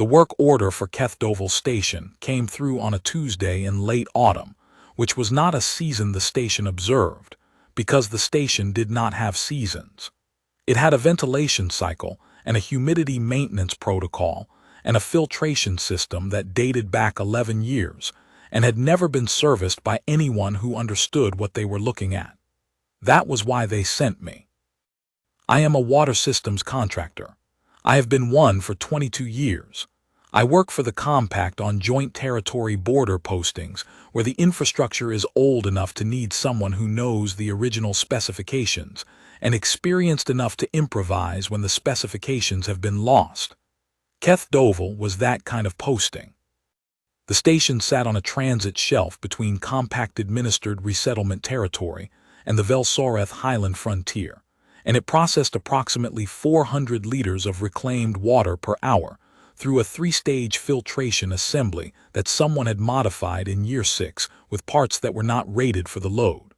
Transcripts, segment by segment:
The work order for Kethdovel Station came through on a Tuesday in late autumn, which was not a season the station observed, because the station did not have seasons. It had a ventilation cycle and a humidity maintenance protocol and a filtration system that dated back 11 years and had never been serviced by anyone who understood what they were looking at. That was why they sent me. I am a water systems contractor. I have been one for 22 years. I work for the compact on joint territory border postings where the infrastructure is old enough to need someone who knows the original specifications and experienced enough to improvise when the specifications have been lost. Kethdovel was that kind of posting. The station sat on a transit shelf between compact-administered resettlement territory and the Velsoreth Highland frontier, and it processed approximately 400 liters of reclaimed water per hour through a 3-stage filtration assembly that someone had modified in year 6 with parts that were not rated for the load.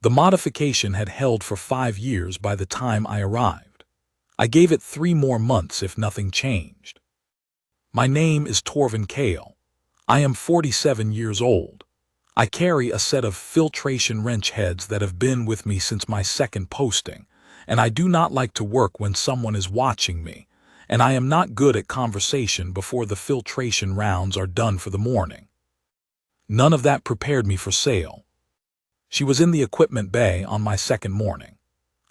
The modification had held for 5 years by the time I arrived. I gave it 3 more months if nothing changed. My name is Torvin Kale. I am 47 years old. I carry a set of filtration wrench heads that have been with me since my second posting, and I do not like to work when someone is watching me, and I am not good at conversation before the filtration rounds are done for the morning. None of that prepared me for sale. She was in the equipment bay on my second morning.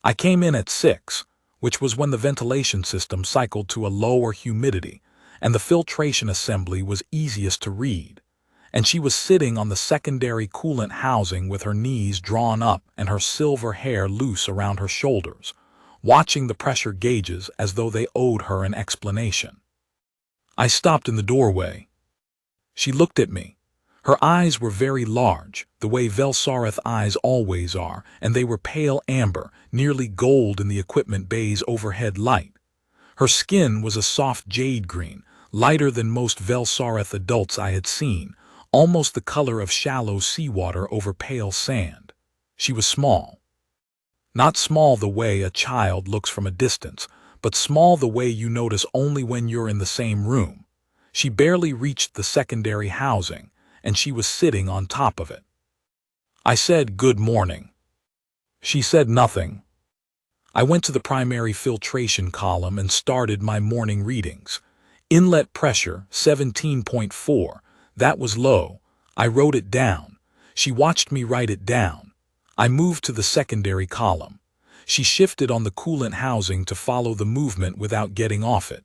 I came in at 6, which was when the ventilation system cycled to a lower humidity, and the filtration assembly was easiest to read, and she was sitting on the secondary coolant housing with her knees drawn up and her silver hair loose around her shoulders, watching the pressure gauges as though they owed her an explanation. I stopped in the doorway. She looked at me. Her eyes were very large, the way Velsoreth eyes always are, and they were pale amber, nearly gold in the equipment bay's overhead light. Her skin was a soft jade green, lighter than most Velsoreth adults I had seen, almost the color of shallow seawater over pale sand. She was small. Not small the way a child looks from a distance, but small the way you notice only when you're in the same room. She barely reached the secondary housing, and she was sitting on top of it. I said, "Good morning." She said nothing. I went to the primary filtration column and started my morning readings. Inlet pressure, 17.4. That was low. I wrote it down. She watched me write it down. I moved to the secondary column. She shifted on the coolant housing to follow the movement without getting off it.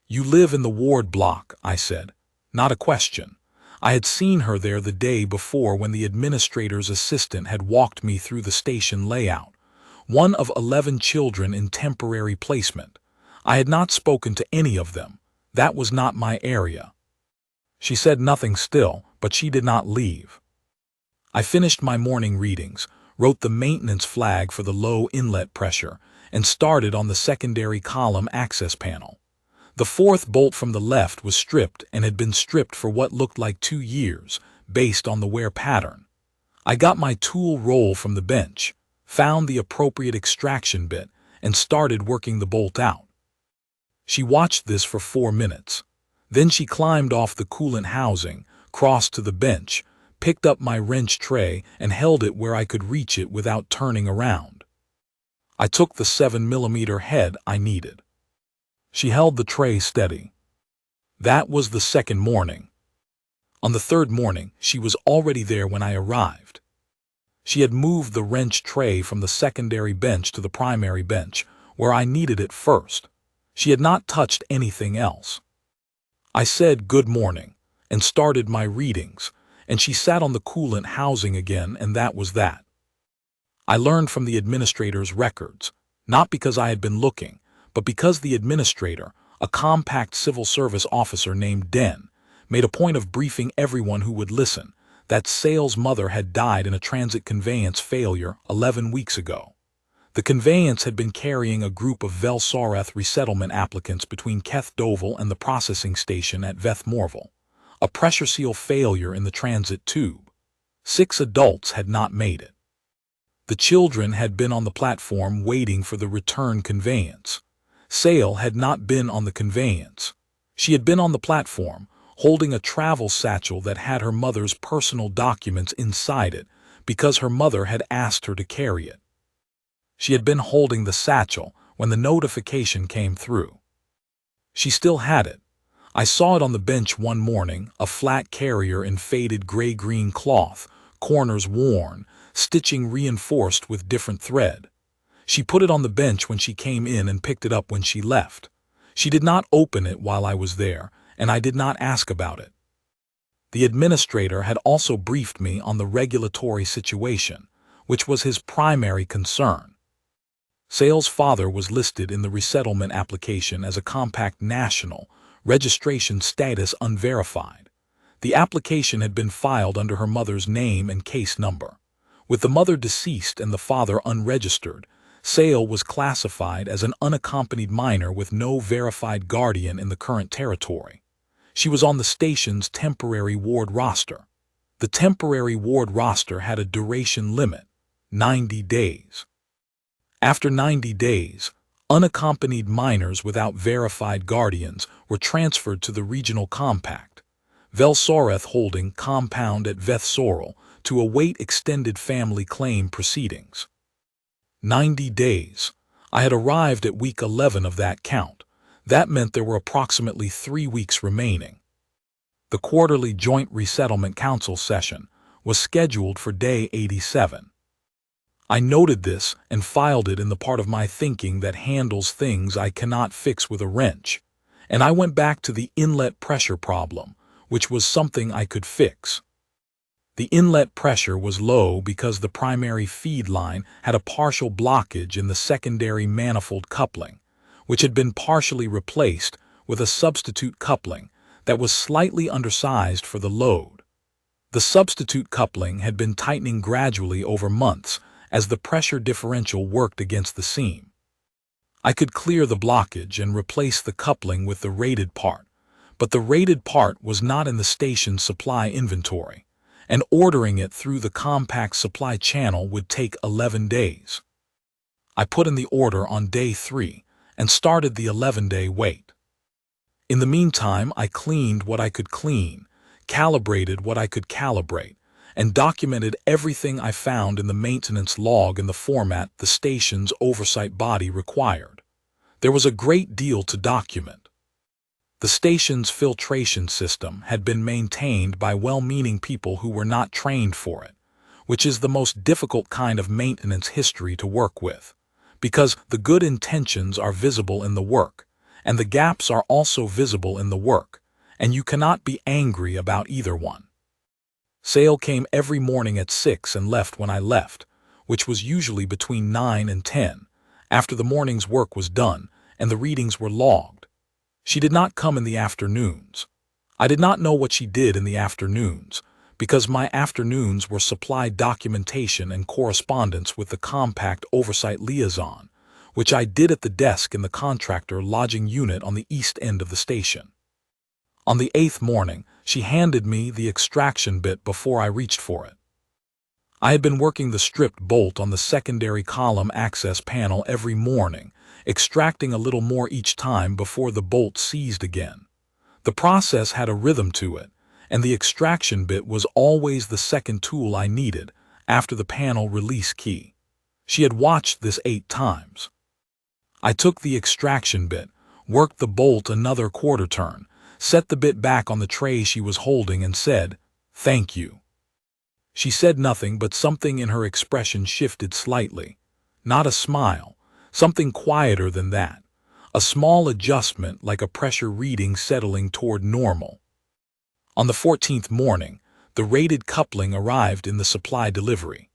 "You live in the ward block," I said. Not a question. I had seen her there the day before when the administrator's assistant had walked me through the station layout. One of 11 children in temporary placement. I had not spoken to any of them. That was not my area. She said nothing still, but she did not leave. I finished my morning readings, wrote the maintenance flag for the low inlet pressure, and started on the secondary column access panel. The 4th bolt from the left was stripped and had been stripped for what looked like 2 years, based on the wear pattern. I got my tool roll from the bench, found the appropriate extraction bit, and started working the bolt out. She watched this for 4 minutes. Then she climbed off the coolant housing, crossed to the bench, picked up my wrench tray, and held it where I could reach it without turning around. I took the 7mm head I needed. She held the tray steady. That was the second morning. On the third morning, she was already there when I arrived. She had moved the wrench tray from the secondary bench to the primary bench, where I needed it first. She had not touched anything else. I said good morning, and started my readings, and she sat on the coolant housing again, and that was that. I learned from the administrator's records, not because I had been looking, but because the administrator, a compact civil service officer named Den, made a point of briefing everyone who would listen that Sale's mother had died in a transit conveyance failure 11 weeks ago. The conveyance had been carrying a group of Velsoreth resettlement applicants between Kethdovel and the processing station at Vethmorval. A pressure seal failure in the transit tube. 6 adults had not made it. The children had been on the platform waiting for the return conveyance. Sale had not been on the conveyance. She had been on the platform, holding a travel satchel that had her mother's personal documents inside it because her mother had asked her to carry it. She had been holding the satchel when the notification came through. She still had it. I saw it on the bench one morning, a flat carrier in faded gray-green cloth, corners worn, stitching reinforced with different thread. She put it on the bench when she came in and picked it up when she left. She did not open it while I was there, and I did not ask about it. The administrator had also briefed me on the regulatory situation, which was his primary concern. Sale's father was listed in the resettlement application as a compact national, registration status unverified. The application had been filed under her mother's name and case number. With the mother deceased and the father unregistered, Sale was classified as an unaccompanied minor with no verified guardian in the current territory. She was on the station's temporary ward roster. The temporary ward roster had a duration limit, 90 days. After 90 days, unaccompanied minors without verified guardians were transferred to the regional compact, Velsoreth holding compound at Vethsorel, to await extended family claim proceedings. 90 days. I had arrived at week 11 of that count. That meant there were approximately 3 weeks remaining. The quarterly Joint Resettlement Council session was scheduled for day 87. I noted this and filed it in the part of my thinking that handles things I cannot fix with a wrench, and I went back to the inlet pressure problem, which was something I could fix. The inlet pressure was low because the primary feed line had a partial blockage in the secondary manifold coupling, which had been partially replaced with a substitute coupling that was slightly undersized for the load. The substitute coupling had been tightening gradually over months as the pressure differential worked against the seam. I could clear the blockage and replace the coupling with the rated part, but the rated part was not in the station's supply inventory, and ordering it through the compact supply channel would take 11 days. I put in the order on day 3 and started the 11-day wait. In the meantime, I cleaned what I could clean, calibrated what I could calibrate, and documented everything I found in the maintenance log in the format the station's oversight body required. There was a great deal to document. The station's filtration system had been maintained by well-meaning people who were not trained for it, which is the most difficult kind of maintenance history to work with, because the good intentions are visible in the work, and the gaps are also visible in the work, and you cannot be angry about either one. Sale came every morning at 6 and left when I left, which was usually between 9 and 10, after the morning's work was done and the readings were logged. She did not come in the afternoons. I did not know what she did in the afternoons, because my afternoons were supplied documentation and correspondence with the compact oversight liaison, which I did at the desk in the contractor lodging unit on the east end of the station. On the 8th morning, she handed me the extraction bit before I reached for it. I had been working the stripped bolt on the secondary column access panel every morning, extracting a little more each time before the bolt seized again. The process had a rhythm to it, and the extraction bit was always the second tool I needed after the panel release key. She had watched this 8 times. I took the extraction bit, worked the bolt another quarter turn, set the bit back on the tray she was holding and said, "Thank you." She said nothing, but something in her expression shifted slightly. Not a smile, something quieter than that. A small adjustment like a pressure reading settling toward normal. On the 14th morning, the rated coupling arrived in the supply delivery.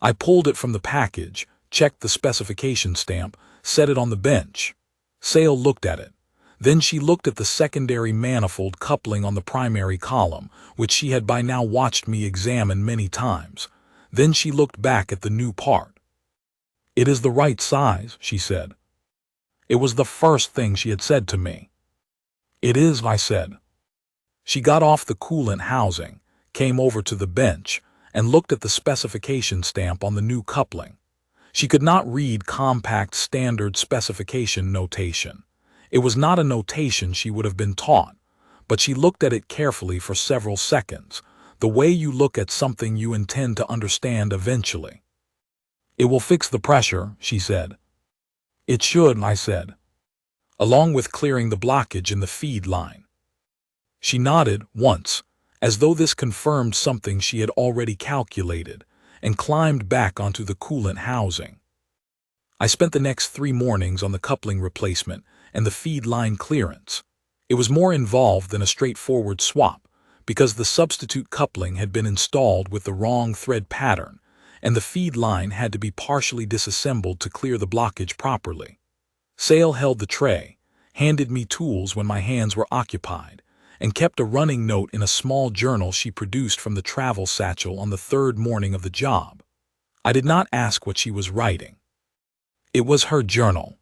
I pulled it from the package, checked the specification stamp, set it on the bench. Sale looked at it. Then she looked at the secondary manifold coupling on the primary column, which she had by now watched me examine many times. Then she looked back at the new part. "It is the right size," she said. It was the first thing she had said to me. "It is," I said. She got off the coolant housing, came over to the bench, and looked at the specification stamp on the new coupling. She could not read compact standard specification notation. It was not a notation she would have been taught, but she looked at it carefully for several seconds, the way you look at something you intend to understand eventually. "It will fix the pressure," she said. "It should," I said, "along with clearing the blockage in the feed line." She nodded once, as though this confirmed something she had already calculated, and climbed back onto the coolant housing. I spent the next 3 mornings on the coupling replacement and the feed line clearance. It was more involved than a straightforward swap, because the substitute coupling had been installed with the wrong thread pattern, and the feed line had to be partially disassembled to clear the blockage properly. Sale held the tray, handed me tools when my hands were occupied, and kept a running note in a small journal she produced from the travel satchel on the 3rd morning of the job. I did not ask what she was writing. It was her journal.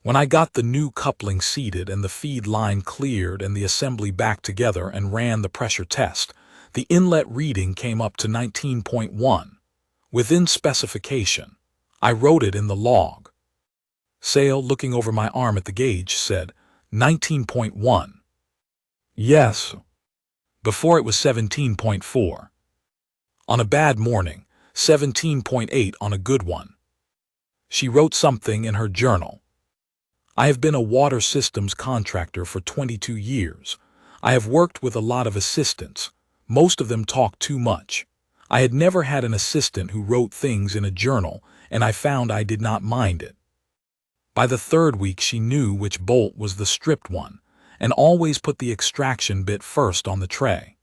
When I got the new coupling seated and the feed line cleared and the assembly back together and ran the pressure test, the inlet reading came up to 19.1. Within specification. I wrote it in the log. Sale, looking over my arm at the gauge, said, 19.1. Yes. Before it was 17.4. On a bad morning, 17.8 on a good one. She wrote something in her journal. I have been a water systems contractor for 22 years. I have worked with a lot of assistants. Most of them talk too much. I had never had an assistant who wrote things in a journal, and I found I did not mind it. By the 3rd week she knew which bolt was the stripped one, and always put the extraction bit first on the tray.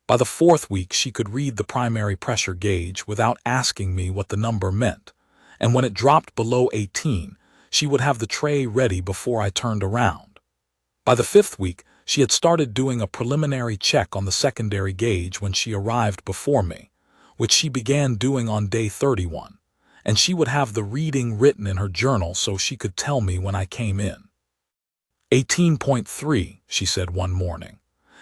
By the 4th week she could read the primary pressure gauge without asking me what the number meant, and when it dropped below 18, she would have the tray ready before I turned around. By the 5th week, she had started doing a preliminary check on the secondary gauge when she arrived before me, which she began doing on day 31, and she would have the reading written in her journal so she could tell me when I came in. 18.3, she said one morning,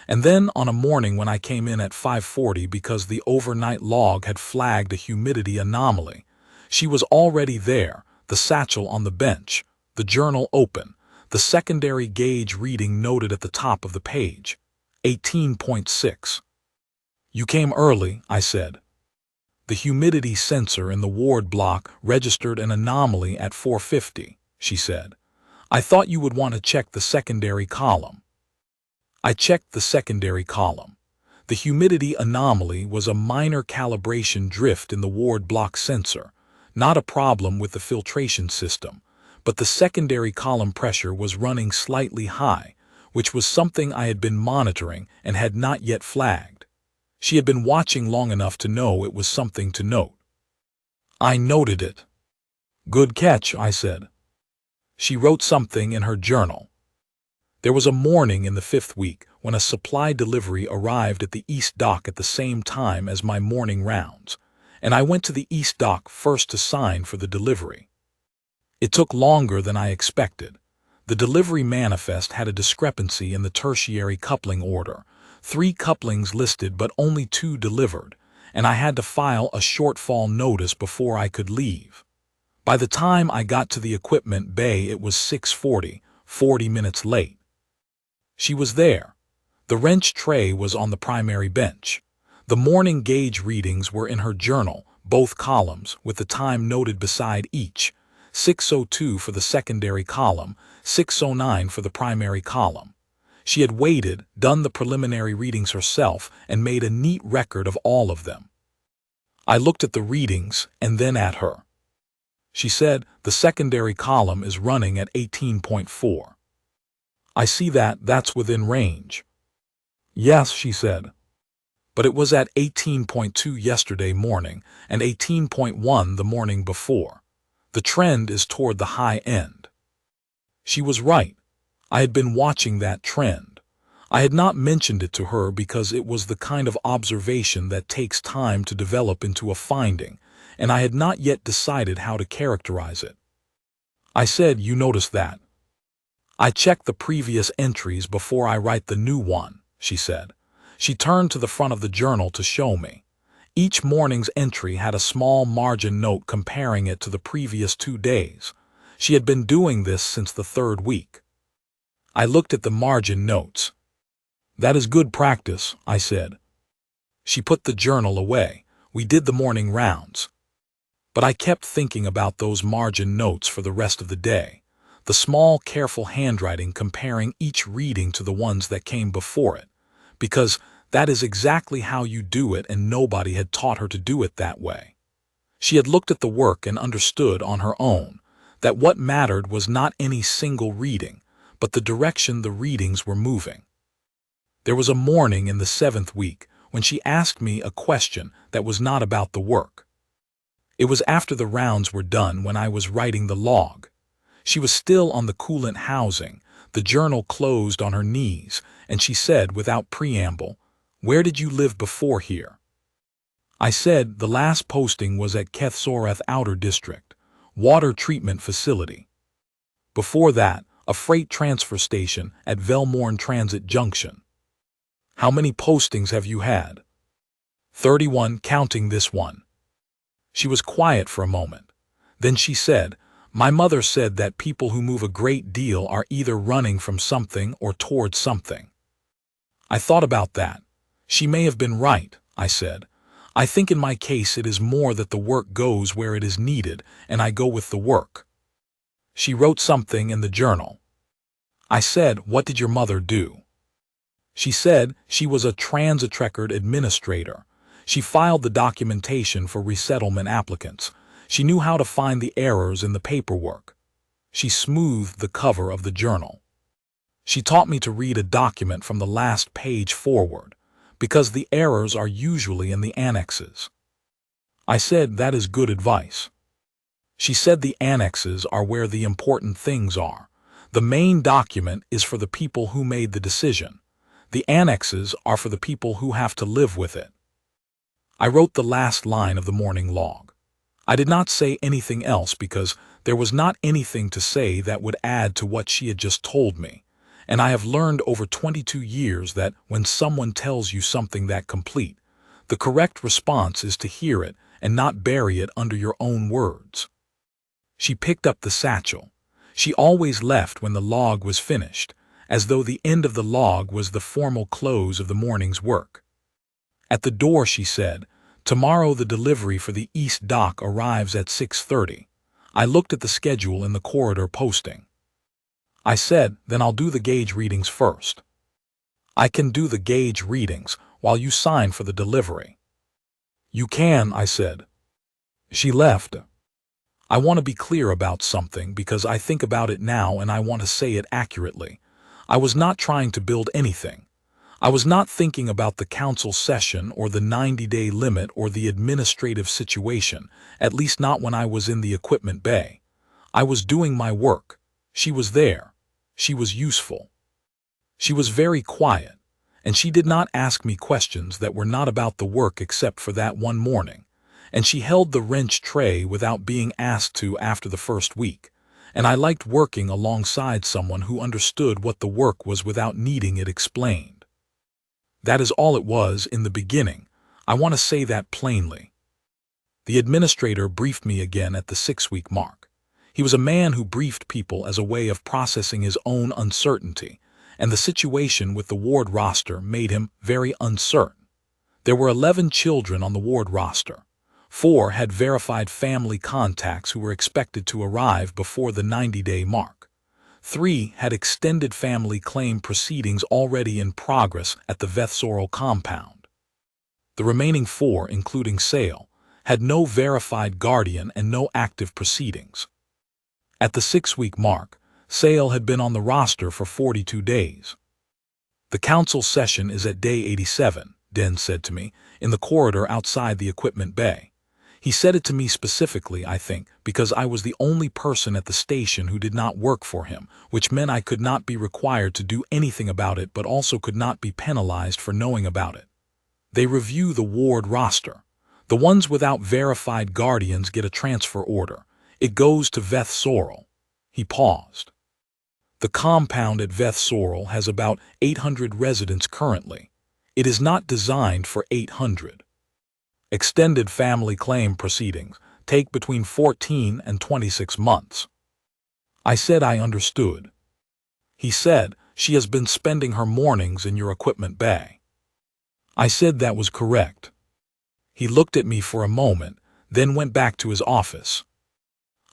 and then on a morning when I came in at 5:40 because the overnight log had flagged a humidity anomaly, she was already there, the satchel on the bench, the journal open, the secondary gauge reading noted at the top of the page. 18.6. You came early, I said. The humidity sensor in the ward block registered an anomaly at 450, she said. I thought you would want to check the secondary column. I checked the secondary column. The humidity anomaly was a minor calibration drift in the ward block sensor, not a problem with the filtration system, but the secondary column pressure was running slightly high, which was something I had been monitoring and had not yet flagged. She had been watching long enough to know it was something to note. I noted it. Good catch, I said. She wrote something in her journal. There was a morning in the 5th week when a supply delivery arrived at the East Dock at the same time as my morning rounds, and I went to the East Dock first to sign for the delivery. It took longer than I expected. The delivery manifest had a discrepancy in the tertiary coupling order, 3 couplings listed but only 2 delivered, and I had to file a shortfall notice before I could leave. By the time I got to the equipment bay it was 6:40, 40 minutes late. She was there. The wrench tray was on the primary bench. The morning gauge readings were in her journal, both columns, with the time noted beside each, 6:02 for the secondary column, 6:09 for the primary column. She had waited, done the preliminary readings herself, and made a neat record of all of them. I looked at the readings and then at her. She said, the secondary column is running at 18.4. I see that's within range. Yes, she said. But it was at 18.2 yesterday morning and 18.1 the morning before. The trend is toward the high end. She was right. I had been watching that trend. I had not mentioned it to her because it was the kind of observation that takes time to develop into a finding, and I had not yet decided how to characterize it. I said, you noticed that. I checked the previous entries before I write the new one, she said. She turned to the front of the journal to show me. Each morning's entry had a small margin note comparing it to the previous 2 days. She had been doing this since the 3rd week. I looked at the margin notes. "That is good practice," I said. She put the journal away. We did the morning rounds. But I kept thinking about those margin notes for the rest of the day, the small, careful handwriting comparing each reading to the ones that came before it, because that is exactly how you do it, and nobody had taught her to do it that way. She had looked at the work and understood on her own that what mattered was not any single reading, but the direction the readings were moving. There was a morning in the 7th week when she asked me a question that was not about the work. It was after the rounds were done, when I was writing the log. She was still on the coolant housing, the journal closed on her knees, and she said without preamble, "Where did you live before here?" I said the last posting was at Kethsoreth Outer District, water treatment facility. Before that, a freight transfer station at Velmorn Transit Junction. "How many postings have you had?" 31, counting this one. She was quiet for a moment. Then she said, "My mother said that people who move a great deal are either running from something or towards something." I thought about that. She may have been right, I said. I think in my case it is more that the work goes where it is needed, and I go with the work. She wrote something in the journal. I said, "What did your mother do?" She said she was a transit record administrator. She filed the documentation for resettlement applicants. She knew how to find the errors in the paperwork. She smoothed the cover of the journal. She taught me to read a document from the last page forward, because the errors are usually in the annexes. I said, "That is good advice." She said the annexes are where the important things are. The main document is for the people who made the decision. The annexes are for the people who have to live with it. I wrote the last line of the morning log. I did not say anything else because there was not anything to say that would add to what she had just told me, and I have learned over 22 years that when someone tells you something that complete, the correct response is to hear it and not bury it under your own words. She picked up the satchel. She always left when the log was finished, as though the end of the log was the formal close of the morning's work. At the door she said, "Tomorrow the delivery for the East Dock arrives at 6:30. I looked at the schedule in the corridor posting. I said, "Then I'll do the gauge readings first." "I can do the gauge readings while you sign for the delivery." "You can," I said. She left. I want to be clear about something because I think about it now and I want to say it accurately. I was not trying to build anything. I was not thinking about the council session or the 90-day limit or the administrative situation, at least not when I was in the equipment bay. I was doing my work. She was there. She was useful. She was very quiet, and she did not ask me questions that were not about the work except for that one morning, and she held the wrench tray without being asked to after the first week, and I liked working alongside someone who understood what the work was without needing it explained. That is all it was in the beginning. I want to say that plainly. The administrator briefed me again at the 6-week mark. He was a man who briefed people as a way of processing his own uncertainty, and the situation with the ward roster made him very uncertain. There were 11 children on the ward roster. 4 had verified family contacts who were expected to arrive before the 90-day mark. 3 had extended family claim proceedings already in progress at the Vethsorel compound. The remaining 4, including Sale, had no verified guardian and no active proceedings. At the 6-week mark, Sale had been on the roster for 42 days. "The council session is at day 87, Den said to me, in the corridor outside the equipment bay. He said it to me specifically, I think, because I was the only person at the station who did not work for him, which meant I could not be required to do anything about it but also could not be penalized for knowing about it. They review the ward roster. The ones without verified guardians get a transfer order. It goes to Vethsorel." He paused. "The compound at Vethsorel has about 800 residents currently. It is not designed for 800. Extended family claim proceedings take between 14 and 26 months. I said I understood. He said, She has been spending her mornings in your equipment bay. I said that was correct. He looked at me for a moment, then went back to his office.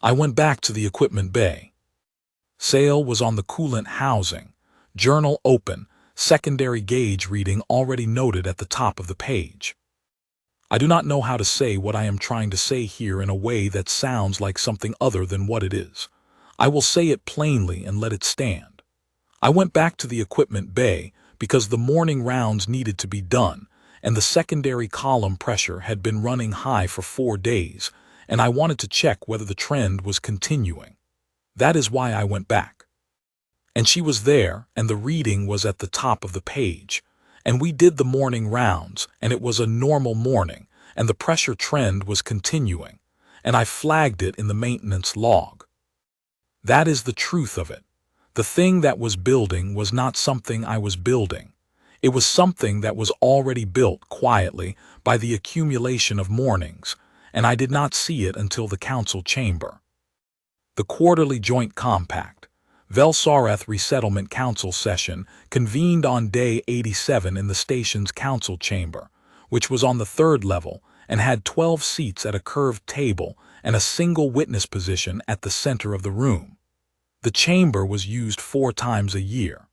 I went back to the equipment bay. Sale was on the coolant housing, journal open, secondary gauge reading already noted at the top of the page. I do not know how to say what I am trying to say here in a way that sounds like something other than what it is. I will say it plainly and let it stand. I went back to the equipment bay because the morning rounds needed to be done, and the secondary column pressure had been running high for 4 days, and I wanted to check whether the trend was continuing. That is why I went back. And she was there, and the reading was at the top of the page, and we did the morning rounds, and it was a normal morning, and the pressure trend was continuing, and I flagged it in the maintenance log. That is the truth of it. The thing that was building was not something I was building. It was something that was already built quietly by the accumulation of mornings, and I did not see it until the council chamber. The quarterly joint compact, Velsareth Resettlement Council session, convened on day 87 in the station's council chamber, which was on the 3rd level and had 12 seats at a curved table and a single witness position at the center of the room. The chamber was used 4 times a year.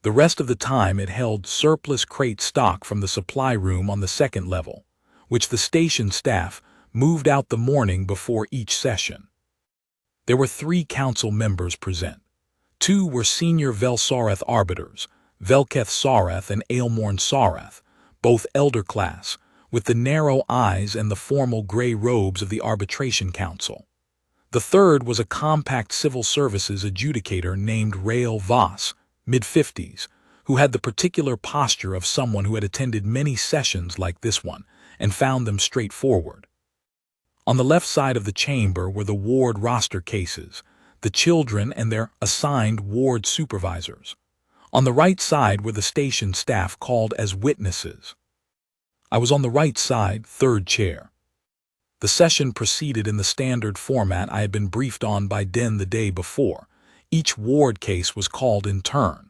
The rest of the time it held surplus crate stock from the supply room on the 2nd level, which the station staff moved out the morning before each session. There were 3 council members present. 2 were senior Velsareth arbiters, Velketh Sareth and Aylmorn Sareth, both elder class, with the narrow eyes and the formal gray robes of the arbitration council. The 3rd was a compact civil services adjudicator named Rael Voss, mid-50s, who had the particular posture of someone who had attended many sessions like this one and found them straightforward. On the left side of the chamber were the ward roster cases, the children and their assigned ward supervisors. On the right side were the station staff called as witnesses. I was on the right side, 3rd chair. The session proceeded in the standard format I had been briefed on by Den the day before. Each ward case was called in turn.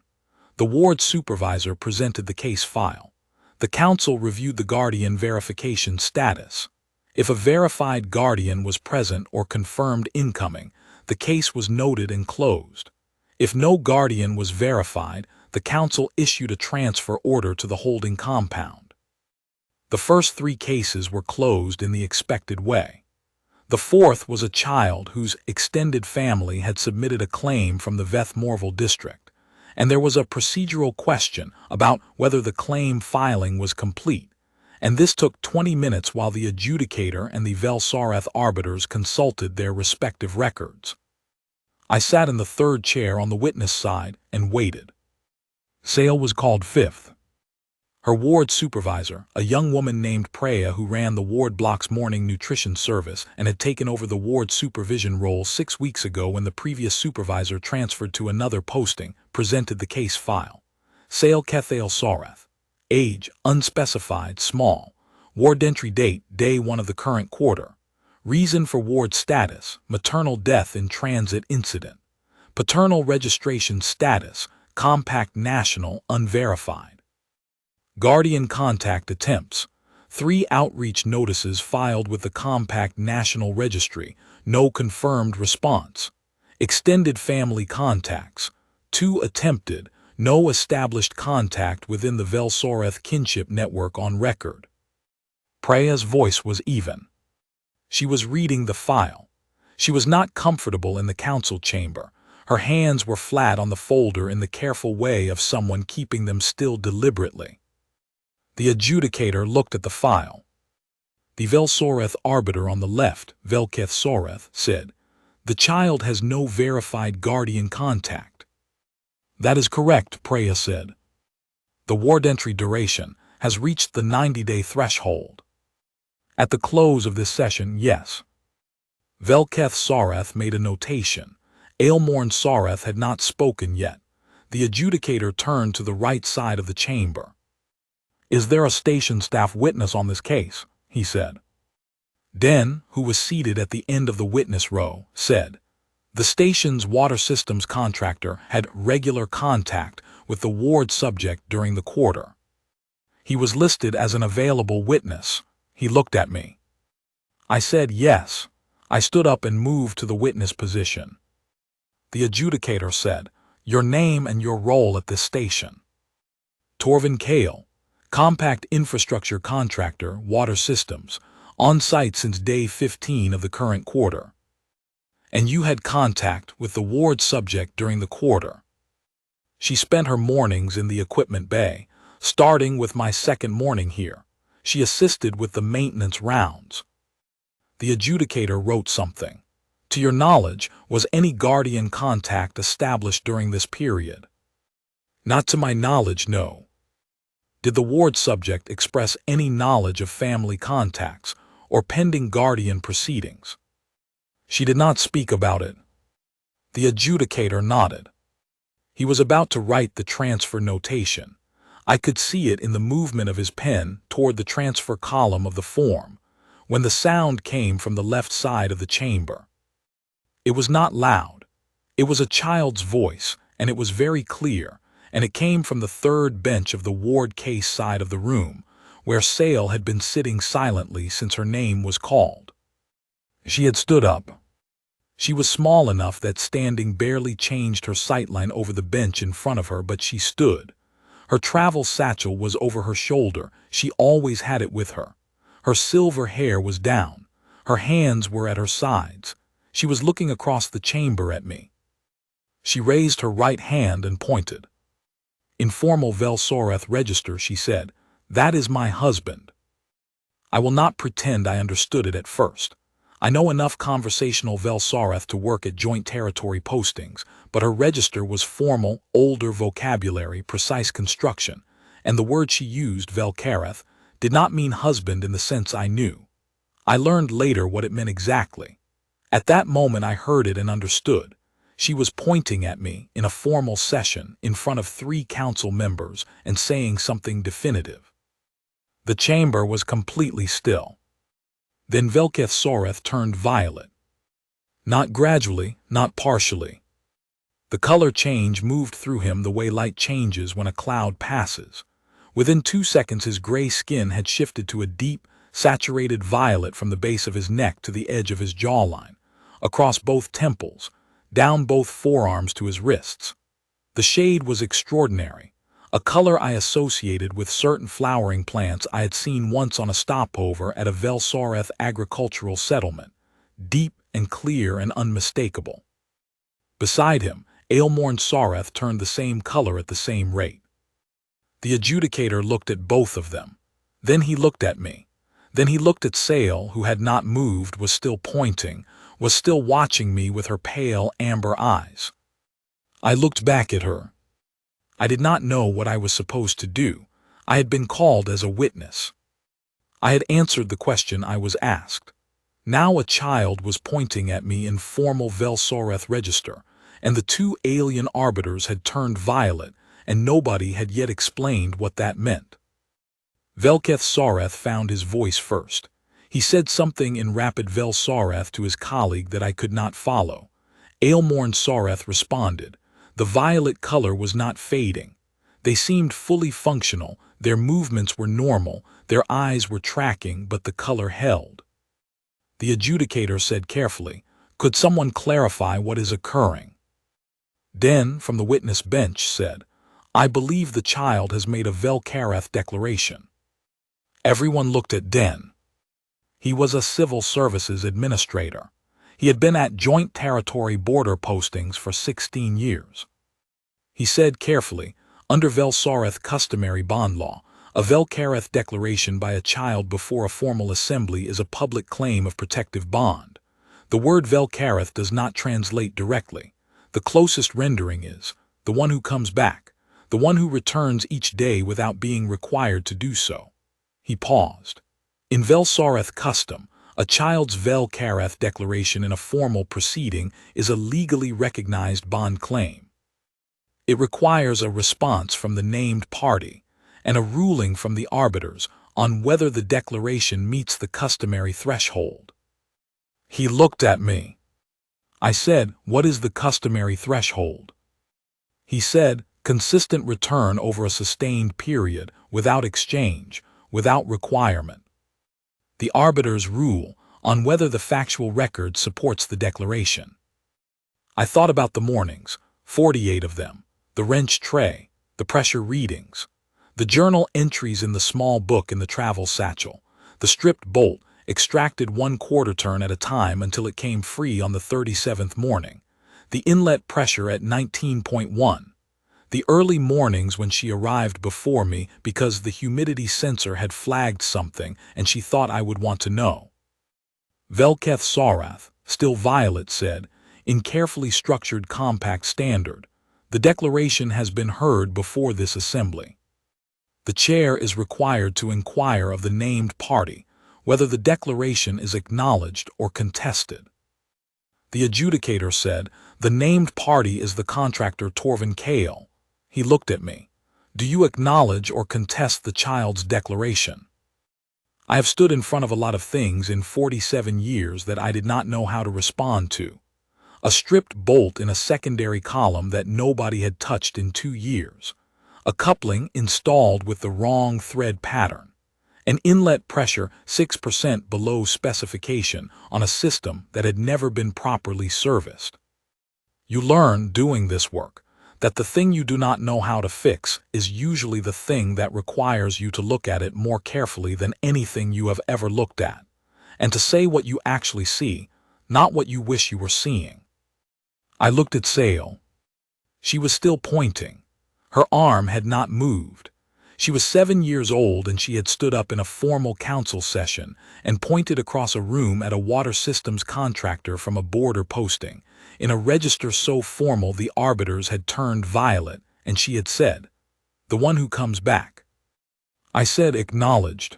The ward supervisor presented the case file. The council reviewed the guardian verification status. If a verified guardian was present or confirmed incoming, the case was noted and closed. If no guardian was verified, the council issued a transfer order to the holding compound. The first 3 cases were closed in the expected way. The 4th was a child whose extended family had submitted a claim from the Veth Morville district, and there was a procedural question about whether the claim filing was complete, and this took 20 minutes while the adjudicator and the Velsareth arbiters consulted their respective records. I sat in the 3rd chair on the witness side and waited. Sale was called 5th. Her ward supervisor, a young woman named Preya who ran the ward block's morning nutrition service and had taken over the ward supervision role 6 weeks ago when the previous supervisor transferred to another posting, presented the case file. Sale Kethael Sareth. Age, unspecified, small. Ward entry date, day 1 of the current quarter. Reason for ward status, maternal death in transit incident. Paternal registration status, compact national, unverified. Guardian contact attempts. 3 outreach notices filed with the compact national registry, no confirmed response. Extended family contacts. 2 attempted, no established contact within the Velsareth kinship network on record. Preya's voice was even. She was reading the file. She was not comfortable in the council chamber. Her hands were flat on the folder in the careful way of someone keeping them still deliberately. The adjudicator looked at the file. The Velsareth arbiter on the left, Velketh Sareth, said, "The child has no verified guardian contact." "That is correct," Preya said. "The ward entry duration has reached the 90-day threshold." At the close of this session, yes. Velketh Sareth made a notation. Aylmorn Sareth had not spoken yet. The adjudicator turned to the right side of the chamber. "Is there a station staff witness on this case?" he said. Den, who was seated at the end of the witness row, said, The station's water systems contractor had regular contact with the ward subject during the quarter. He was listed as an available witness. He looked at me. I said yes. I stood up and moved to the witness position. The adjudicator said, "Your name and your role at this station." Torvin Kale, compact infrastructure contractor, water systems, on site since day 15 of the current quarter. And you had contact with the ward subject during the quarter. She spent her mornings in the equipment bay, starting with my second morning here. She assisted with the maintenance rounds. The adjudicator wrote something. To your knowledge, was any guardian contact established during this period? Not to my knowledge, no. Did the ward subject express any knowledge of family contacts or pending guardian proceedings? She did not speak about it. The adjudicator nodded. He was about to write the transfer notation. I could see it in the movement of his pen toward the transfer column of the form, when the sound came from the left side of the chamber. It was not loud. It was a child's voice, and it was very clear, and it came from the third bench of the ward case side of the room, where Sale had been sitting silently since her name was called. She had stood up. She was small enough that standing barely changed her sightline over the bench in front of her, but she stood. Her travel satchel was over her shoulder. She always had it with her. Her silver hair was down. Her hands were at her sides. She was looking across the chamber at me. She raised her right hand and pointed. "Informal Velsoreth register," she said. "That is my husband." I will not pretend I understood it at first. I know enough conversational Velsoreth to work at joint territory postings, but her register was formal, older vocabulary, precise construction, and the word she used, Velkareth, did not mean husband in the sense I knew. I learned later what it meant exactly. At that moment I heard it and understood. She was pointing at me in a formal session in front of 3 council members and saying something definitive. The chamber was completely still. Then Velketh Soreth turned violet. Not gradually, not partially. The color change moved through him the way light changes when a cloud passes. Within 2 seconds his gray skin had shifted to a deep, saturated violet from the base of his neck to the edge of his jawline, across both temples, down both forearms to his wrists. The shade was extraordinary, a color I associated with certain flowering plants I had seen once on a stopover at a Velsoreth agricultural settlement, deep and clear and unmistakable. Beside him, Aylmorn Sareth turned the same color at the same rate. The adjudicator looked at both of them. Then he looked at me. Then he looked at Sale, who had not moved, was still pointing, was still watching me with her pale amber eyes. I looked back at her. I did not know what I was supposed to do. I had been called as a witness. I had answered the question I was asked. Now a child was pointing at me in formal Velsoreth register, and the 2 alien arbiters had turned violet, and nobody had yet explained what that meant. Velketh Sareth found his voice first. He said something in rapid Velsoreth to his colleague that I could not follow. Aylmorn Sareth responded. The violet color was not fading. They seemed fully functional, their movements were normal, their eyes were tracking, but the color held. The adjudicator said carefully, "Could someone clarify what is occurring?" Den, from the witness bench, said, "I believe the child has made a Velkareth declaration." Everyone looked at Den. He was a civil services administrator. He had been at joint territory border postings for 16 years. He said carefully, under Velsoreth customary bond law, a Velkareth declaration by a child before a formal assembly is a public claim of protective bond. The word Velkareth does not translate directly. The closest rendering is, the one who comes back, the one who returns each day without being required to do so. He paused. In Velsoreth custom, a child's Velkareth declaration in a formal proceeding is a legally recognized bond claim. It requires a response from the named party and a ruling from the arbiters on whether the declaration meets the customary threshold. He looked at me. I said, "What is the customary threshold?" He said, "Consistent return over a sustained period, without exchange, without requirement. The arbiter's rule on whether the factual record supports the declaration." I thought about the mornings, 48 of them, the wrench tray, the pressure readings, the journal entries in the small book in the travel satchel, the stripped bolt, extracted 1/4 turn at a time until it came free on the 37th morning, the inlet pressure at 19.1, the early mornings when she arrived before me because the humidity sensor had flagged something and she thought I would want to know. Velketh Sarath, still Violet, said, in carefully structured compact standard, "The declaration has been heard before this assembly. The chair is required to inquire of the named party whether the declaration is acknowledged or contested." The adjudicator said, "The named party is the contractor Torvin Kale." He looked at me. "Do you acknowledge or contest the child's declaration?" I have stood in front of a lot of things in 47 years that I did not know how to respond to. A stripped bolt in a secondary column that nobody had touched in 2 years. A coupling installed with the wrong thread pattern. An inlet pressure 6% below specification on a system that had never been properly serviced. You learn, doing this work, that the thing you do not know how to fix is usually the thing that requires you to look at it more carefully than anything you have ever looked at, and to say what you actually see, not what you wish you were seeing. I looked at Sale. She was still pointing. Her arm had not moved. She was 7 years old and she had stood up in a formal council session and pointed across a room at a water systems contractor from a border posting, in a register so formal the arbiters had turned violet, and she had said, "The one who comes back." I said, "Acknowledged."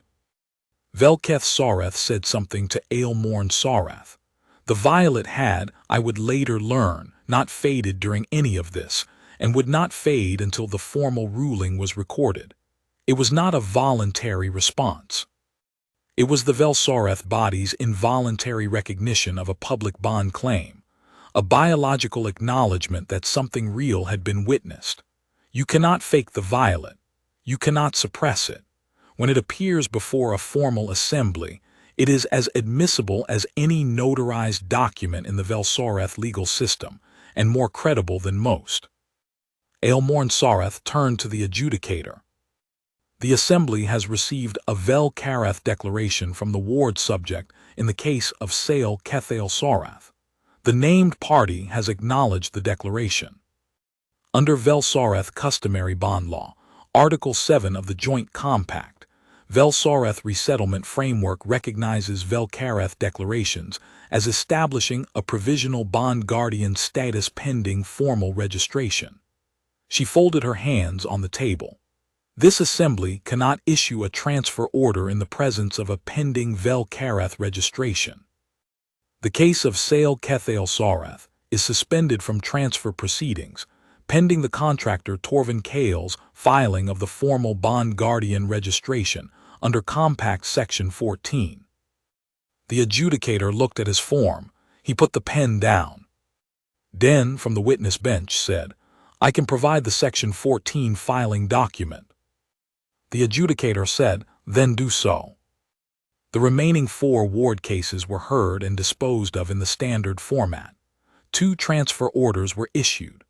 Velketh Sarath said something to Aylmorn Sarath. The violet had, I would later learn, not faded during any of this, and would not fade until the formal ruling was recorded. It was not a voluntary response. It was the Velsarath body's involuntary recognition of a public bond claim, a biological acknowledgement that something real had been witnessed. You cannot fake the violet. You cannot suppress it. When it appears before a formal assembly, it is as admissible as any notarized document in the Velsarath legal system, and more credible than most. Aylmorn Sarath turned to the adjudicator. The Assembly has received a Vel-Karath declaration from the ward subject in the case of Sale Kethale Sarath. The named party has acknowledged the declaration. Under Velsarath customary bond law, Article 7 of the Joint Compact, Velsarath Resettlement Framework recognizes Vel-Karath declarations as establishing a provisional bond guardian status pending formal registration. She folded her hands on the table. This assembly cannot issue a transfer order in the presence of a pending Vel-Karath registration. The case of Sale Kethale Sarath is suspended from transfer proceedings, pending the contractor Torvin Kale's filing of the formal bond guardian registration under Compact Section 14. The adjudicator looked at his form. He put the pen down. Den, from the witness bench, said, "I can provide the Section 14 filing document." The adjudicator said, "Then do so." The remaining 4 ward cases were heard and disposed of in the standard format. 2 transfer orders were issued.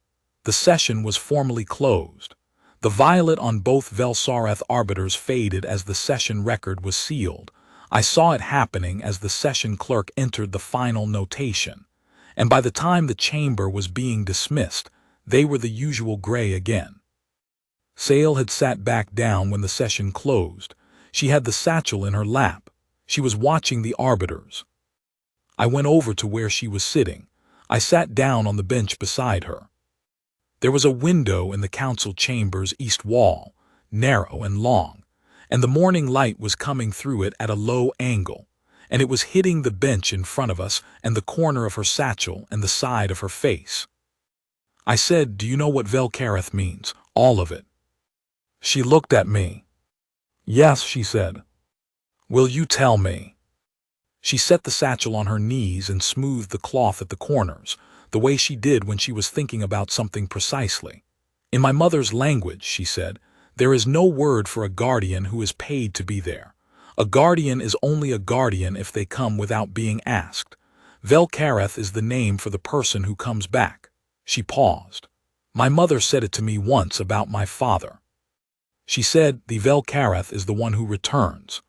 The session was formally closed. The violet on both Velsarath arbiters faded as the session record was sealed. I saw it happening as the session clerk entered the final notation, and by the time the chamber was being dismissed, they were the usual gray again. Sale had sat back down when the session closed. She had the satchel in her lap. She was watching the arbiters. I went over to where she was sitting. I sat down on the bench beside her. There was a window in the council chamber's east wall, narrow and long, and the morning light was coming through it at a low angle, and it was hitting the bench in front of us and the corner of her satchel and the side of her face. I said, "Do you know what Vel-Karath means? All of it?" She looked at me. "Yes," she said. "Will you tell me?" She set the satchel on her knees and smoothed the cloth at the corners, the way she did when she was thinking about something precisely. In my mother's language, she said, there is no word for a guardian who is paid to be there. A guardian is only a guardian if they come without being asked. Velkareth is the name for the person who comes back. She paused. My mother said it to me once about my father. She said the Velkareth is the one who returns.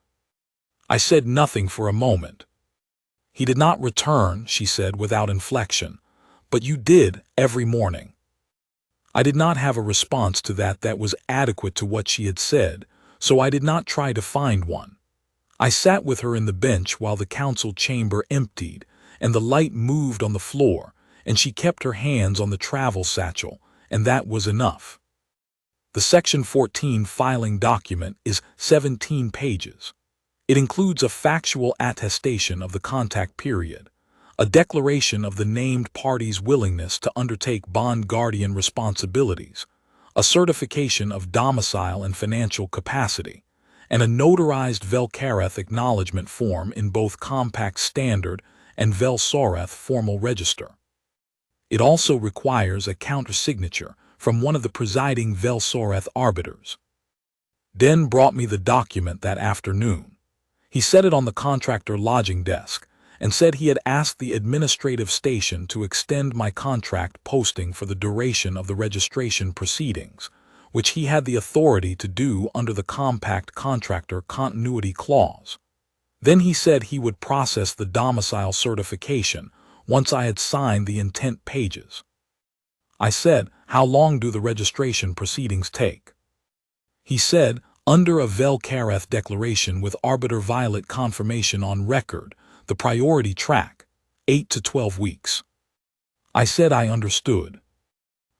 I said nothing for a moment. He did not return, she said without inflection, but you did every morning. I did not have a response to that was adequate to what she had said, so I did not try to find one. I sat with her in the bench while the council chamber emptied, and the light moved on the floor, and she kept her hands on the travel satchel, and that was enough. The Section 14 filing document is 17 pages. It includes a factual attestation of the contact period, a declaration of the named party's willingness to undertake bond guardian responsibilities, a certification of domicile and financial capacity, and a notarized Velkareth acknowledgement form in both Compact Standard and Velsoreth Formal Register. It also requires a countersignature from one of the presiding Velsoreth arbiters. Den brought me the document that afternoon. He set it on the contractor lodging desk and said he had asked the administrative station to extend my contract posting for the duration of the registration proceedings, which he had the authority to do under the Compact Contractor Continuity Clause. Then he said he would process the domicile certification once I had signed the intent pages. I said, how long do the registration proceedings take? He said, under a Velkareth declaration with arbiter violet confirmation on record, the priority track, 8 to 12 weeks. I said I understood.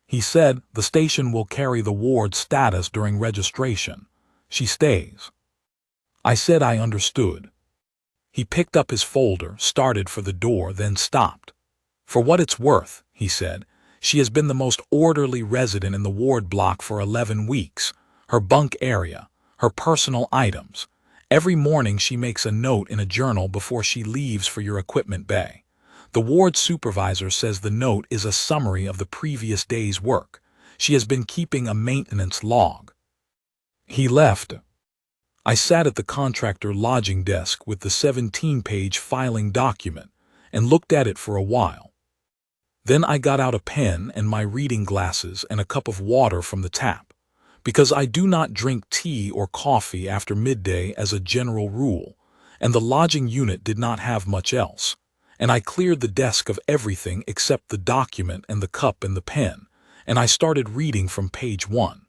He said, the station will carry the ward status during registration. She stays. I said I understood. He picked up his folder, started for the door, then stopped. For what it's worth, he said, she has been the most orderly resident in the ward block for 11 weeks. Her bunk area, her personal items. Every morning she makes a note in a journal before she leaves for your equipment bay. The ward supervisor says the note is a summary of the previous day's work. She has been keeping a maintenance log. He left. I sat at the contractor lodging desk with the 17-page filing document and looked at it for a while. Then I got out a pen and my reading glasses and a cup of water from the tap, because I do not drink tea or coffee after midday as a general rule, and the lodging unit did not have much else, and I cleared the desk of everything except the document and the cup and the pen, and I started reading from page 1.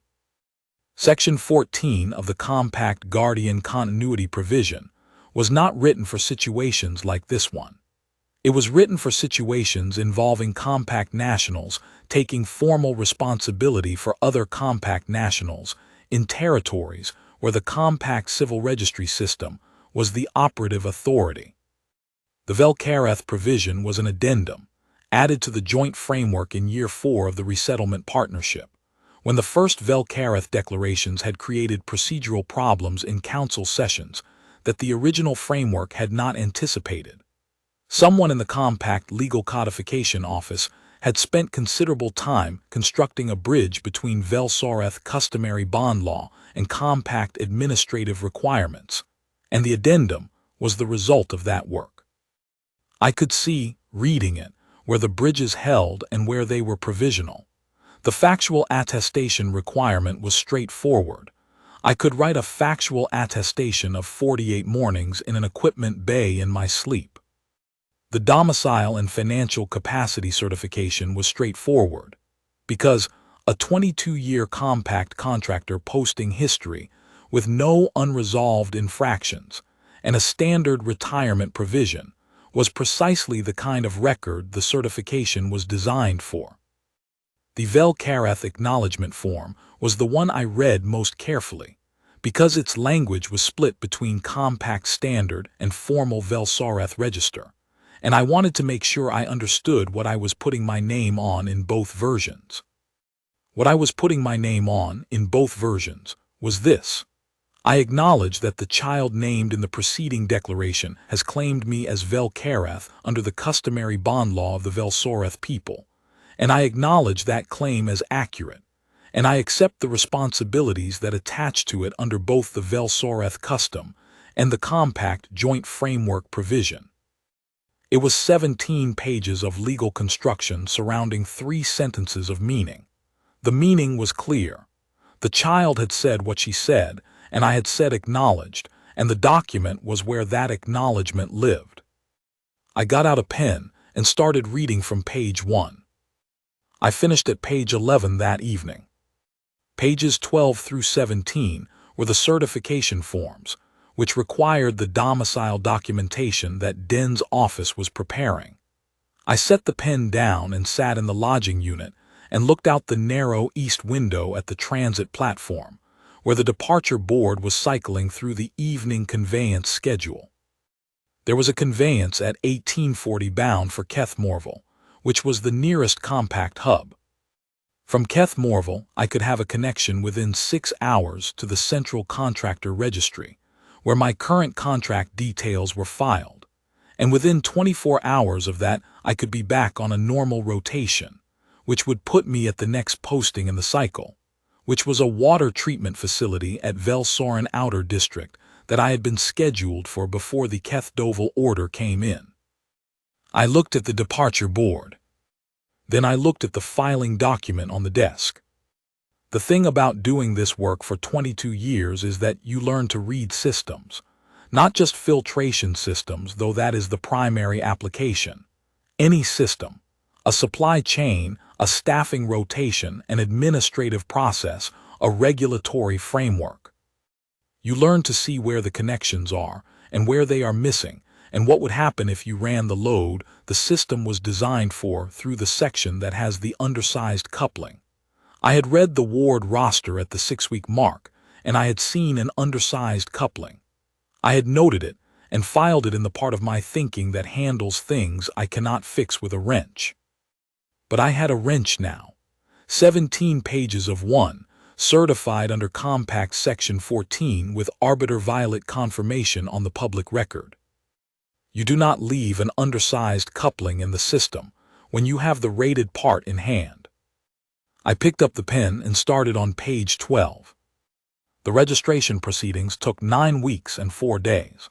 Section 14 of the Compact Guardian Continuity Provision was not written for situations like this one. It was written for situations involving compact nationals taking formal responsibility for other compact nationals in territories where the compact civil registry system was the operative authority. The Velkareth provision was an addendum, added to the joint framework in Year 4 of the Resettlement Partnership, when the first Velkareth declarations had created procedural problems in council sessions that the original framework had not anticipated. Someone in the Compact Legal Codification Office had spent considerable time constructing a bridge between Velsoreth customary bond law and Compact administrative requirements, and the addendum was the result of that work. I could see, reading it, where the bridges held and where they were provisional. The factual attestation requirement was straightforward. I could write a factual attestation of 48 mornings in an equipment bay in my sleep. The domicile and financial capacity certification was straightforward, because a 22-year compact contractor posting history with no unresolved infractions and a standard retirement provision was precisely the kind of record the certification was designed for. The Velkareth acknowledgement form was the one I read most carefully, because its language was split between Compact Standard and formal Velsoreth Register, and I wanted to make sure I understood what I was putting my name on in both versions. What I was putting my name on in both versions was this. I acknowledge that the child named in the preceding declaration has claimed me as Vel-Kareth under the customary bond law of the Vel-Soreth people, and I acknowledge that claim as accurate, and I accept the responsibilities that attach to it under both the Vel-Soreth custom and the compact joint framework provision. It was 17 pages of legal construction surrounding 3 sentences of meaning. The meaning was clear. The child had said what she said, and I had said acknowledged, and the document was where that acknowledgement lived. I got out a pen and started reading from page 1. I finished at page 11 that evening. Pages 12 through 17 were the certification forms, which required the domicile documentation that Den's office was preparing. I set the pen down and sat in the lodging unit and looked out the narrow east window at the transit platform, where the departure board was cycling through the evening conveyance schedule. There was a conveyance at 1840 bound for Keth-Morville, which was the nearest compact hub. From Keth-Morville, I could have a connection within 6 hours to the central contractor registry, where my current contract details were filed, and within 24 hours of that I could be back on a normal rotation, which would put me at the next posting in the cycle, which was a water treatment facility at Vel-Soren Outer District that I had been scheduled for before the Keth-Doville order came in. I looked at the departure board. Then I looked at the filing document on the desk. The thing about doing this work for 22 years is that you learn to read systems, not just filtration systems, though that is the primary application. Any system, a supply chain, a staffing rotation, an administrative process, a regulatory framework. You learn to see where the connections are and where they are missing, and what would happen if you ran the load the system was designed for through the section that has the undersized coupling. I had read the ward roster at the 6-week mark, and I had seen an undersized coupling. I had noted it and filed it in the part of my thinking that handles things I cannot fix with a wrench. But I had a wrench now. 17 pages of one, certified under Compact Section 14 with arbiter violet confirmation on the public record. You do not leave an undersized coupling in the system when you have the rated part in hand. I picked up the pen and started on page 12. The registration proceedings took 9 weeks and 4 days.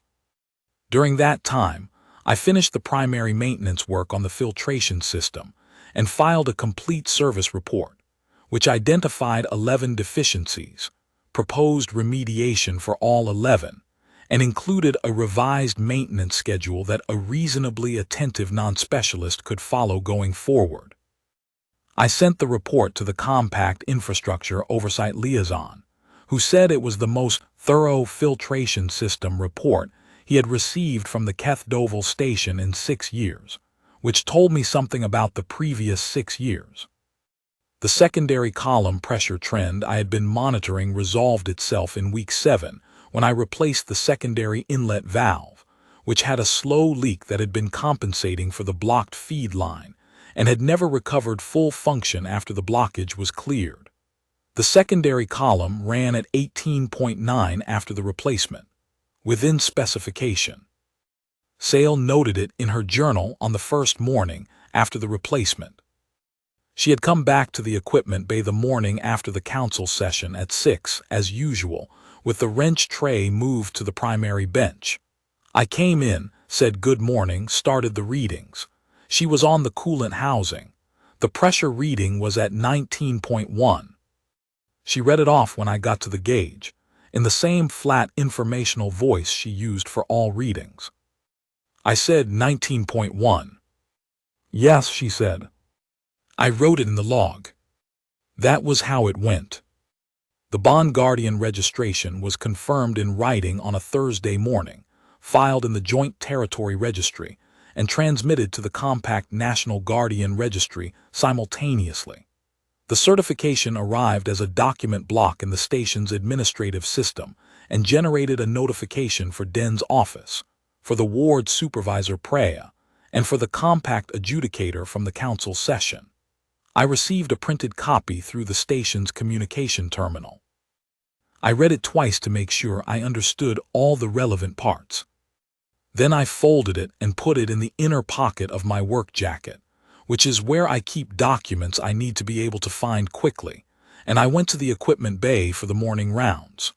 During that time, I finished the primary maintenance work on the filtration system and filed a complete service report, which identified 11 deficiencies, proposed remediation for all 11, and included a revised maintenance schedule that a reasonably attentive non-specialist could follow going forward. I sent the report to the Compact Infrastructure Oversight Liaison, who said it was the most thorough filtration system report he had received from the Keth-Doville station in 6 years, which told me something about the previous 6 years. The secondary column pressure trend I had been monitoring resolved itself in week 7 when I replaced the secondary inlet valve, which had a slow leak that had been compensating for the blocked feed line and had never recovered full function after the blockage was cleared. The secondary column ran at 18.9 after the replacement, within specification. Sale noted it in her journal on the first morning after the replacement. She had come back to the equipment bay the morning after the council session at 6, as usual, with the wrench tray moved to the primary bench. I came in, said good morning, started the readings. She was on the coolant housing. The pressure reading was at 19.1. She read it off when I got to the gauge, in the same flat informational voice she used for all readings. I said 19.1. Yes, she said. I wrote it in the log. That was how it went. The Bond Guardian registration was confirmed in writing on a Thursday morning, filed in the Joint Territory Registry, and transmitted to the Compact National Guardian Registry simultaneously. The certification arrived as a document block in the station's administrative system and generated a notification for Den's office, for the ward supervisor Preya, and for the compact adjudicator from the council session. I received a printed copy through the station's communication terminal. I read it twice to make sure I understood all the relevant parts. Then I folded it and put it in the inner pocket of my work jacket, which is where I keep documents I need to be able to find quickly, and I went to the equipment bay for the morning rounds.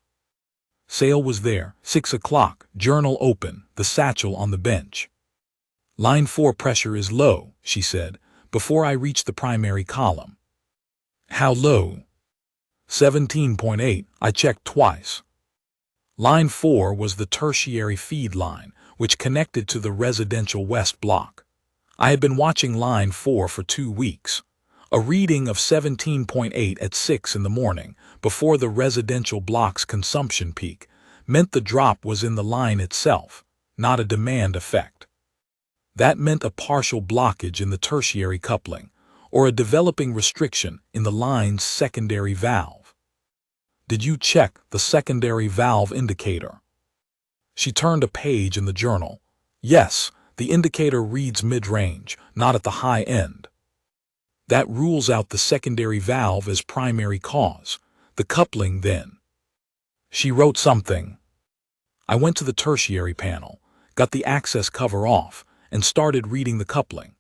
Sale was there, 6 o'clock, journal open, the satchel on the bench. Line 4 pressure is low, she said, before I reached the primary column. How low? 17.8, I checked twice. Line 4 was the tertiary feed line, which connected to the residential west block. I had been watching line 4 for 2 weeks. A reading of 17.8 at 6 in the morning, before the residential block's consumption peak, meant the drop was in the line itself, not a demand effect. That meant a partial blockage in the tertiary coupling, or a developing restriction in the line's secondary valve. Did you check the secondary valve indicator? She turned a page in the journal. Yes, the indicator reads mid-range, not at the high end. That rules out the secondary valve as primary cause. The coupling then. She wrote something. I went to the tertiary panel, got the access cover off, and started reading the coupling.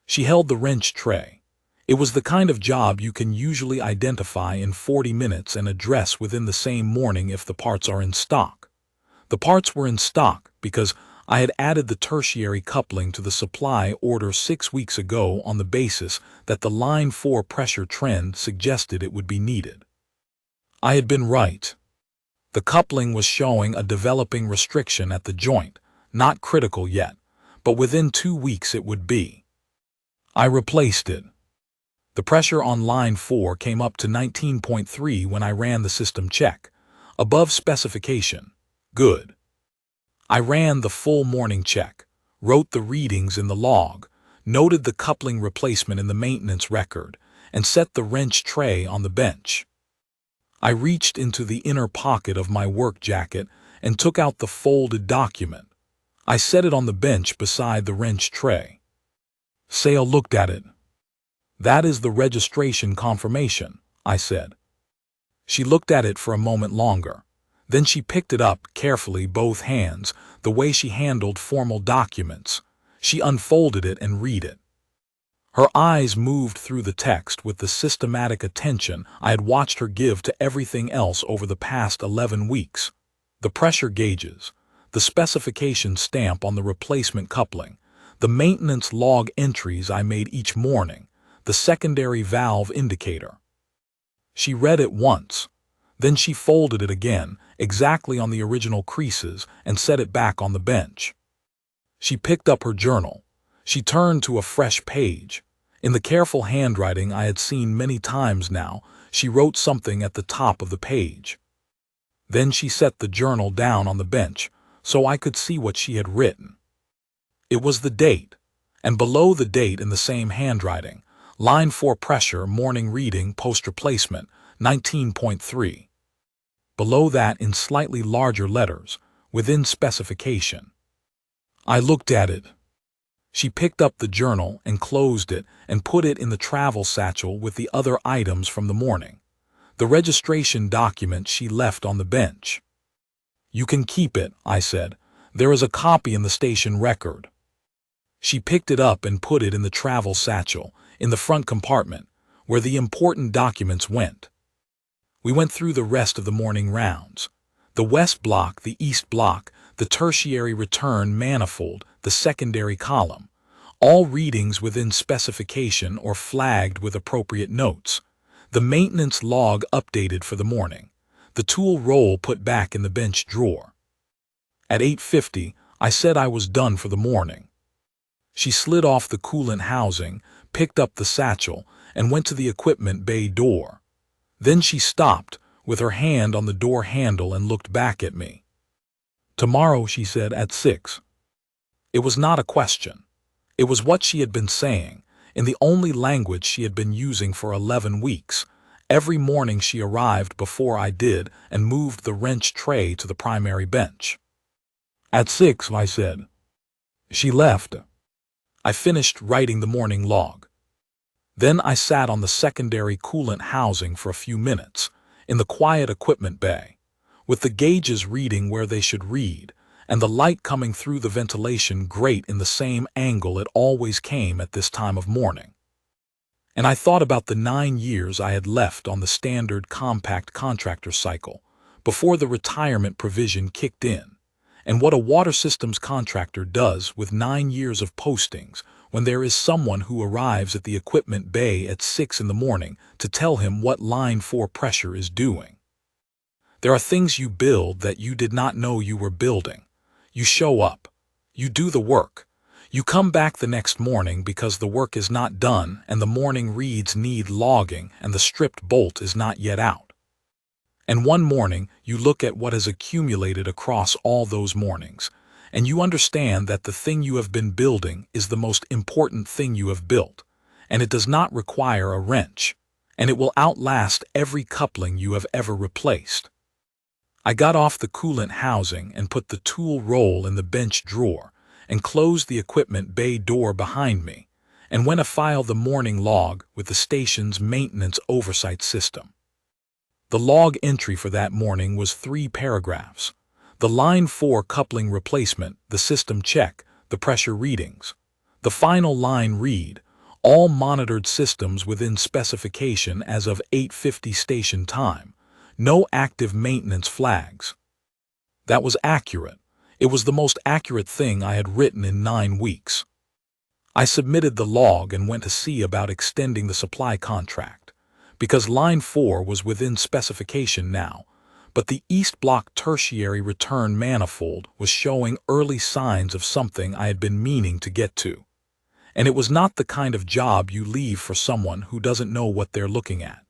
She held the wrench tray. It was the kind of job you can usually identify in 40 minutes and address within the same morning if the parts are in stock. The parts were in stock because I had added the tertiary coupling to the supply order 6 weeks ago on the basis that the line 4 pressure trend suggested it would be needed. I had been right. The coupling was showing a developing restriction at the joint, not critical yet, but within 2 weeks it would be. I replaced it. The pressure on line 4 came up to 19.3 when I ran the system check, above specification. Good. I ran the full morning check, wrote the readings in the log, noted the coupling replacement in the maintenance record, and set the wrench tray on the bench. I reached into the inner pocket of my work jacket and took out the folded document. I set it on the bench beside the wrench tray. Sale looked at it. That is the registration confirmation, I said. She looked at it for a moment longer. Then she picked it up carefully, both hands, the way she handled formal documents. She unfolded it and read it. Her eyes moved through the text with the systematic attention I had watched her give to everything else over the past 11 weeks. The pressure gauges, the specification stamp on the replacement coupling, the maintenance log entries I made each morning, the secondary valve indicator. She read it once. Then she folded it again, exactly on the original creases, and set it back on the bench. She picked up her journal. She turned to a fresh page. In the careful handwriting I had seen many times now, she wrote something at the top of the page. Then she set the journal down on the bench, so I could see what she had written. It was the date, and below the date in the same handwriting, line 4 pressure, morning reading, post replacement, 19.3. Below that in slightly larger letters, within specification. I looked at it. She picked up the journal and closed it and put it in the travel satchel with the other items from the morning. The registration document she left on the bench. You can keep it, I said. There is a copy in the station record. She picked it up and put it in the travel satchel, in the front compartment, where the important documents went. We went through the rest of the morning rounds. The west block, the east block, the tertiary return manifold, the secondary column, all readings within specification or flagged with appropriate notes. The maintenance log updated for the morning. The tool roll put back in the bench drawer. At 8:50, I said I was done for the morning. She slid off the coolant housing, picked up the satchel, and went to the equipment bay door. Then she stopped, with her hand on the door handle, and looked back at me. Tomorrow, she said, at 6. It was not a question. It was what she had been saying, in the only language she had been using for 11 weeks. Every morning she arrived before I did and moved the wrench tray to the primary bench. At 6, I said. She left. I finished writing the morning log. Then I sat on the secondary coolant housing for a few minutes, in the quiet equipment bay. with the gauges reading where they should read, and the light coming through the ventilation grate in the same angle it always came at this time of morning. And I thought about the 9 years I had left on the standard compact contractor cycle before the retirement provision kicked in, and what a water systems contractor does with 9 years of postings when there is someone who arrives at the equipment bay at 6 in the morning to tell him what line 4 pressure is doing. There are things you build that you did not know you were building. You show up. You do the work. You come back the next morning because the work is not done and the morning reads need logging and the stripped bolt is not yet out. And one morning you look at what has accumulated across all those mornings, and you understand that the thing you have been building is the most important thing you have built, and it does not require a wrench, and it will outlast every coupling you have ever replaced. I got off the coolant housing and put the tool roll in the bench drawer, and closed the equipment bay door behind me, and went to file the morning log with the station's maintenance oversight system. The log entry for that morning was 3 paragraphs. The line 4 coupling replacement, the system check, the pressure readings. The final line read, all monitored systems within specification as of 8:50 station time. No active maintenance flags. That was accurate. It was the most accurate thing I had written in 9 weeks. I submitted the log and went to see about extending the supply contract, because line 4 was within specification now, but the East Block tertiary return manifold was showing early signs of something I had been meaning to get to. And it was not the kind of job you leave for someone who doesn't know what they're looking at.